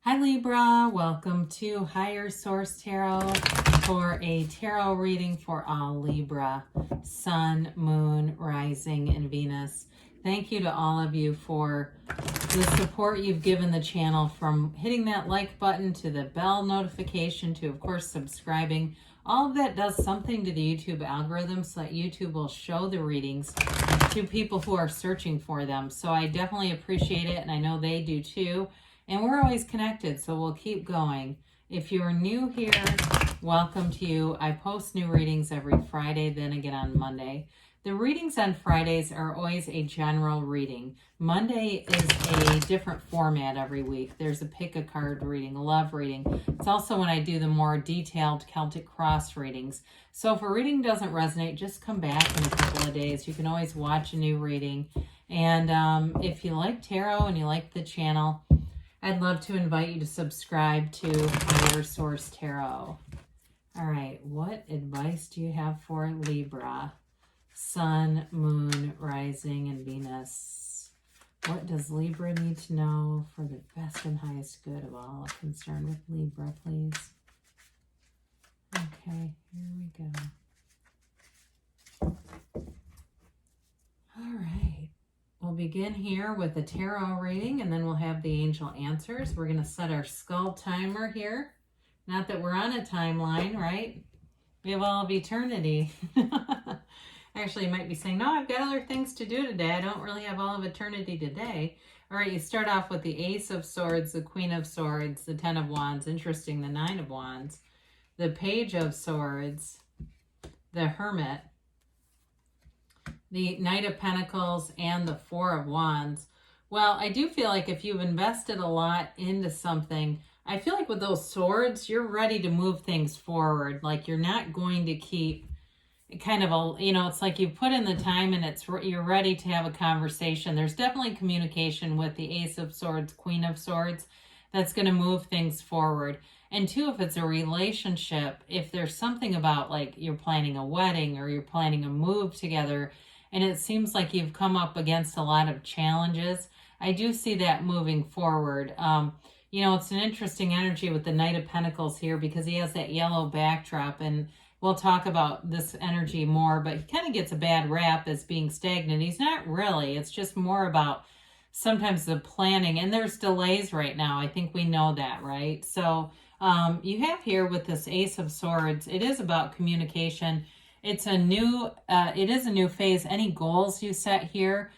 Hi Libra, welcome to Higher Source Tarot for a tarot reading for all Libra, Sun, Moon, Rising, and Venus. Thank you to all of you for the support you've given the channel, from hitting that like button to the bell notification to, of course, subscribing. All of that does something to the YouTube algorithm so that YouTube will show the readings to people who are searching for them. So I definitely appreciate it, and I know they do too. And we're always connected, so we'll keep going. If you're new here, welcome to you. I post new readings every Friday, then again on Monday. The readings on Fridays are always a general reading. Monday is a different format every week. There's a pick a card reading, a love reading. It's also when I do the more detailed Celtic cross readings. So if a reading doesn't resonate, just come back in a couple of days. You can always watch a new reading. And if you like tarot and you like the channel, I'd love to invite you to subscribe to Higher Source Tarot. All right, what advice do you have for Libra? Sun, Moon, Rising, and Venus. What does Libra need to know for the best and highest good of all concerned with Libra, please? Okay, here we go. All right. We'll begin here with a tarot reading, and then we'll have the angel answers. We're going to set our skull timer here. Not that we're on a timeline, right? We have all of eternity. Actually, you might be saying, no, I've got other things to do today. I don't really have all of eternity today. All right, you start off with the Ace of Swords, the Queen of Swords, the Ten of Wands. Interesting, the Nine of Wands. The Page of Swords, the Hermit, the Knight of Pentacles, and the Four of Wands. Well, I do feel like if you've invested a lot into something, I feel like with those swords, you're ready to move things forward. Like you're not going to keep kind of a, it's like you put in the time and you're ready to have a conversation. There's definitely communication with the Ace of Swords, Queen of Swords, that's going to move things forward. And two, if it's a relationship, if there's something about like you're planning a wedding or you're planning a move together, and it seems like you've come up against a lot of challenges, I do see that moving forward. It's an interesting energy with the Knight of Pentacles here because he has that yellow backdrop, and we'll talk about this energy more, but he kind of gets a bad rap as being stagnant. He's not really. It's just more about sometimes the planning, and there's delays right now. I think we know that, right? So you have here with this Ace of Swords, it is about communication. It is a new phase. Any goals you set here,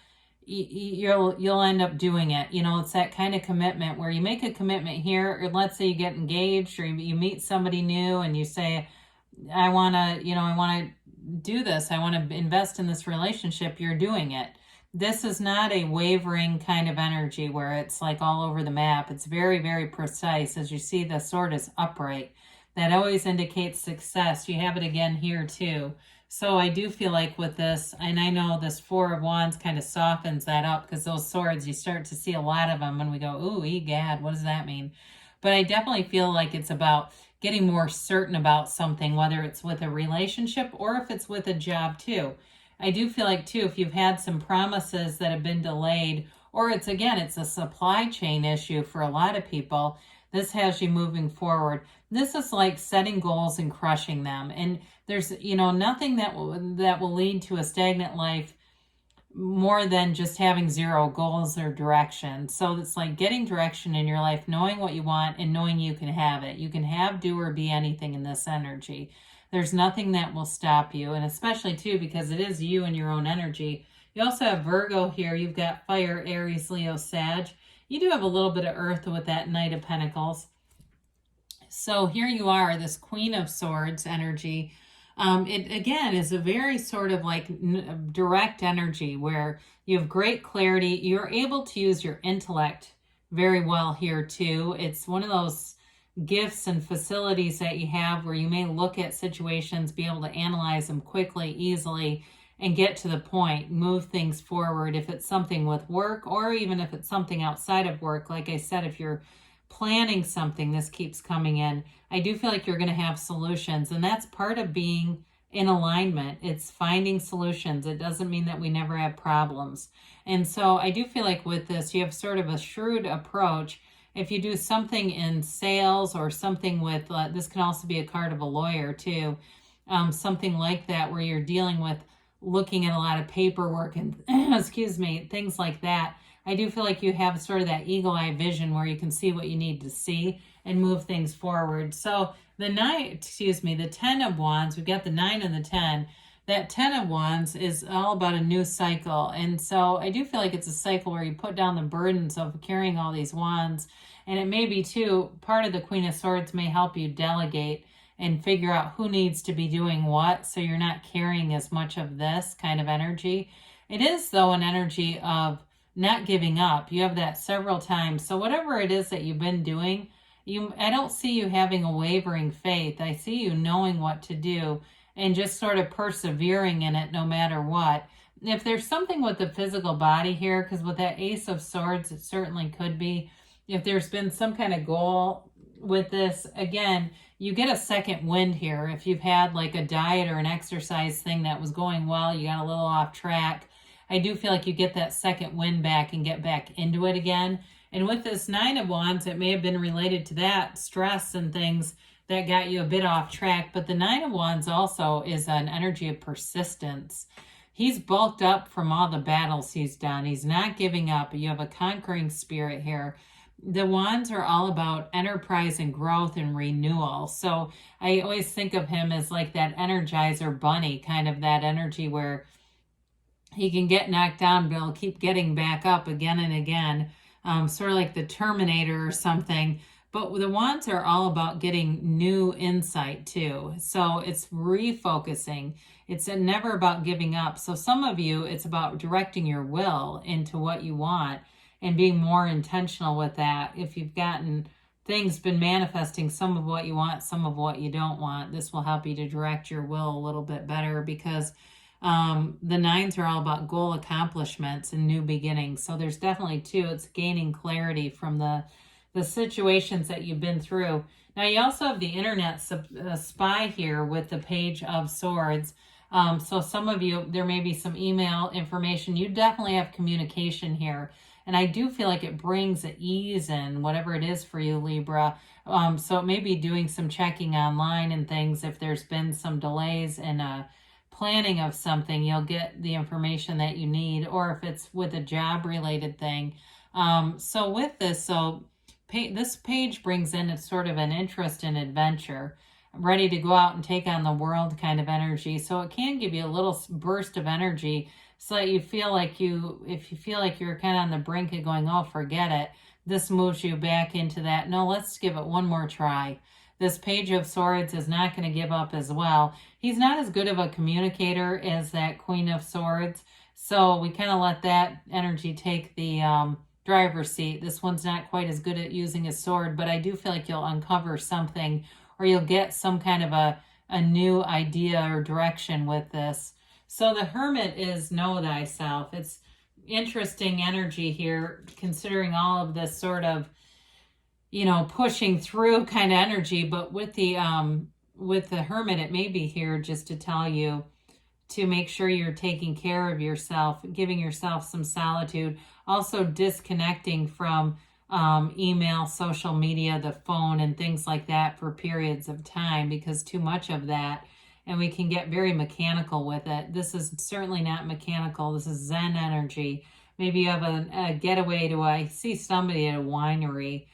you'll end up doing it. It's that kind of commitment where you make a commitment here, or let's say you get engaged or you meet somebody new and you say, I want to do this. I want to invest in this relationship. You're doing it. This is not a wavering kind of energy where it's like all over the map. It's very, very precise. As you see, the sword is upright. That always indicates success. You have it again here too. So I do feel like with this, and I know this Four of Wands kind of softens that up because those swords, you start to see a lot of them and we go, ooh, egad, what does that mean? But I definitely feel like it's about getting more certain about something, whether it's with a relationship or if it's with a job too. I do feel like too, if you've had some promises that have been delayed, or it's a supply chain issue for a lot of people, this has you moving forward. This is like setting goals and crushing them. And there's, nothing that will lead to a stagnant life more than just having zero goals or direction. So it's like getting direction in your life, knowing what you want and knowing you can have it. You can have, do, or be anything in this energy. There's nothing that will stop you. And especially too, because it is you and your own energy. You also have Virgo here. You've got fire, Aries, Leo, Sag. You do have a little bit of earth with that Knight of Pentacles. So here you are, this Queen of Swords energy. It again is a very sort of like direct energy where you have great clarity. You're able to use your intellect very well here too. It's one of those gifts and facilities that you have where you may look at situations, be able to analyze them quickly, easily, and get to the point, move things forward. If it's something with work, or even if it's something outside of work, like I said, if you're planning something, this keeps coming in. I do feel like you're going to have solutions, and that's part of being in alignment. It's finding solutions. It doesn't mean that we never have problems. And so I do feel like with this, you have sort of a shrewd approach if you do something in sales or something with, this can also be a card of a lawyer too, something like that where you're dealing with looking at a lot of paperwork and excuse me, things like that. I do feel like you have sort of that eagle eye vision where you can see what you need to see and move things forward. So the 10 of Wands, we've got the 9 and the 10. That 10 of Wands is all about a new cycle. And so I do feel like it's a cycle where you put down the burdens of carrying all these wands. And it may be too, part of the Queen of Swords may help you delegate and figure out who needs to be doing what, so you're not carrying as much of this kind of energy. It is, though, an energy of not giving up. You have that several times. So whatever it is that you've been doing, I don't see you having a wavering faith. I see you knowing what to do and just sort of persevering in it no matter what. If there's something with the physical body here, because with that Ace of Swords, it certainly could be. If there's been some kind of goal with this, again, you get a second wind here. If you've had like a diet or an exercise thing that was going well, you got a little off track, I do feel like you get that second wind back and get back into it again. And with this 9 of Wands, it may have been related to that stress and things that got you a bit off track. But the 9 of Wands also is an energy of persistence. He's bulked up from all the battles he's done. He's not giving up. You have a conquering spirit here. The wands are all about enterprise and growth and renewal. So I always think of him as like that Energizer bunny, kind of that energy where he can get knocked down, but he'll keep getting back up again and again, sort of like the Terminator or something. But the wands are all about getting new insight too. So it's refocusing. It's never about giving up. So some of you, it's about directing your will into what you want and being more intentional with that. If you've gotten things been manifesting some of what you want, some of what you don't want, this will help you to direct your will a little bit better, because the 9s are all about goal accomplishments and new beginnings. So there's definitely too, it's gaining clarity from the situations that you've been through. Now you also have the internet spy here with the Page of Swords. So some of you, there may be some email information. You definitely have communication here. And I do feel like it brings ease in whatever it is for you, Libra. So it may be doing some checking online and things. If there's been some delays in planning of something, you'll get the information that you need. Or if it's with a job-related thing. So with this, this page brings in a sort of an interest in adventure, ready to go out and take on the world kind of energy. So it can give you a little burst of energy so that you feel like if you feel like you're kind of on the brink of going, oh, forget it, this moves you back into that. No, let's give it one more try. This Page of Swords is not going to give up as well. He's not as good of a communicator as that Queen of Swords. So we kind of let that energy take the driver's seat. This one's not quite as good at using his sword, but I do feel like you'll uncover something, or you'll get some kind of a new idea or direction with this. So the Hermit is know thyself. It's interesting energy here, considering all of this sort of, pushing through kind of energy. But with the Hermit, it may be here just to tell you to make sure you're taking care of yourself, giving yourself some solitude, also disconnecting from email, social media, the phone, and things like that for periods of time, because too much of that, and we can get very mechanical with it. This is certainly not mechanical. This is Zen energy. Maybe you have a getaway I see somebody at a winery.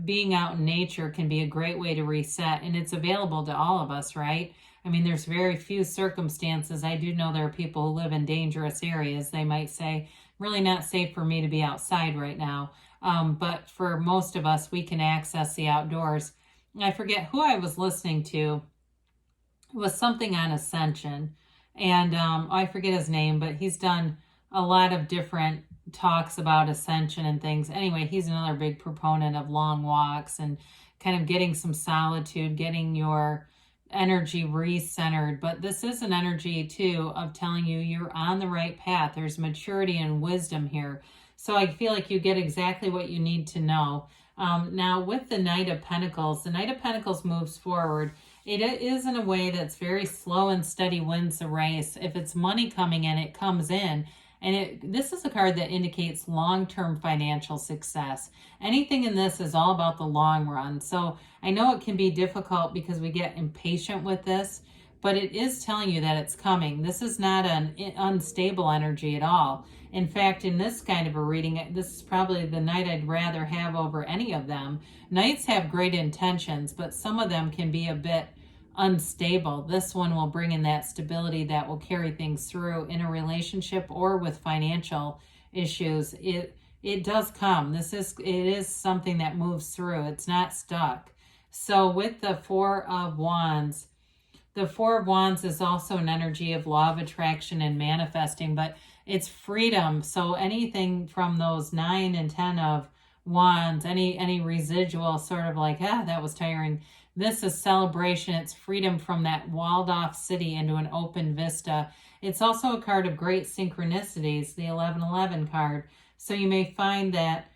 Being out in nature can be a great way to reset, and it's available to all of us, right? I mean, there's very few circumstances. I do know there are people who live in dangerous areas. They might say, really not safe for me to be outside right now. But for most of us, we can access the outdoors. I forget who I was listening to. It was something on ascension. And I forget his name, but he's done a lot of different talks about ascension and things. Anyway, he's another big proponent of long walks and kind of getting some solitude, getting your energy re-centered. But this is an energy too of telling you you're on the right path. There's maturity and wisdom here. So I feel like you get exactly what you need to know. Now with the Knight of Pentacles, the Knight of Pentacles moves forward. It is in a way that's very slow and steady, wins the race. If it's money coming in, it comes in. And this is a card that indicates long-term financial success. Anything in this is all about the long run. So I know it can be difficult because we get impatient with this, but it is telling you that it's coming. This is not an unstable energy at all. In fact, in this kind of a reading, this is probably the night I'd rather have over any of them. Nights have great intentions, but some of them can be a bit unstable. This one will bring in that stability that will carry things through in a relationship or with financial issues. It does come. It is something that moves through. It's not stuck. So with the Four of Wands, the Four of Wands is also an energy of law of attraction and manifesting, but it's freedom. So anything from those 9 and 10 of Wands, any residual sort of like, that was tiring. This is celebration. It's freedom from that walled off city into an open vista. It's also a card of great synchronicities, the 1111 card. So you may find that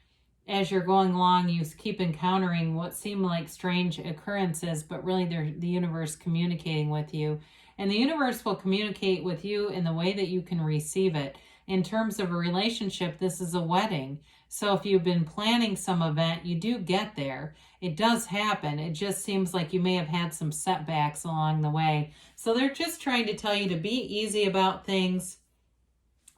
as you're going along, you keep encountering what seem like strange occurrences, but really they're the universe communicating with you. And the universe will communicate with you in the way that you can receive it. In terms of a relationship, this is a wedding. So if you've been planning some event, you do get there. It does happen. It just seems like you may have had some setbacks along the way. So they're just trying to tell you to be easy about things.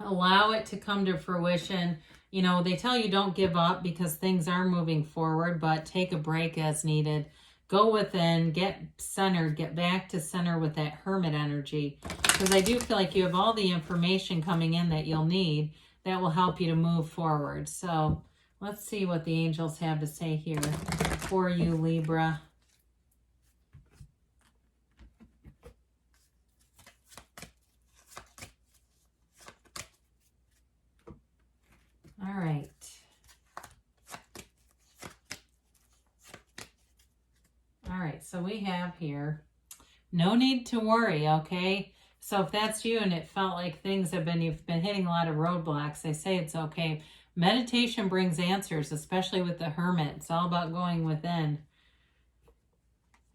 Allow it to come to fruition. You know, they tell you don't give up because things are moving forward, but take a break as needed. Go within, get centered, get back to center with that hermit energy. Because I do feel like you have all the information coming in that you'll need that will help you to move forward. So let's see what the angels have to say here for you, Libra. All right. All right, so we have here, no need to worry, okay? So if that's you and it felt like you've been hitting a lot of roadblocks, they say it's okay. Meditation brings answers, especially with the Hermit. It's all about going within.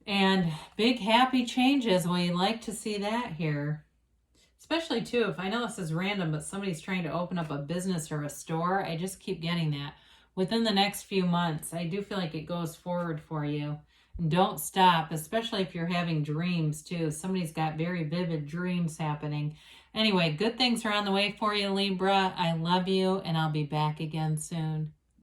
And big happy changes, well, you like to see that here. Especially too, if I know this is random, but somebody's trying to open up a business or a store, I just keep getting that. Within the next few months, I do feel like it goes forward for you. Don't stop, especially if you're having dreams too. Somebody's got very vivid dreams happening. Anyway, good things are on the way for you, Libra. I love you, and I'll be back again soon.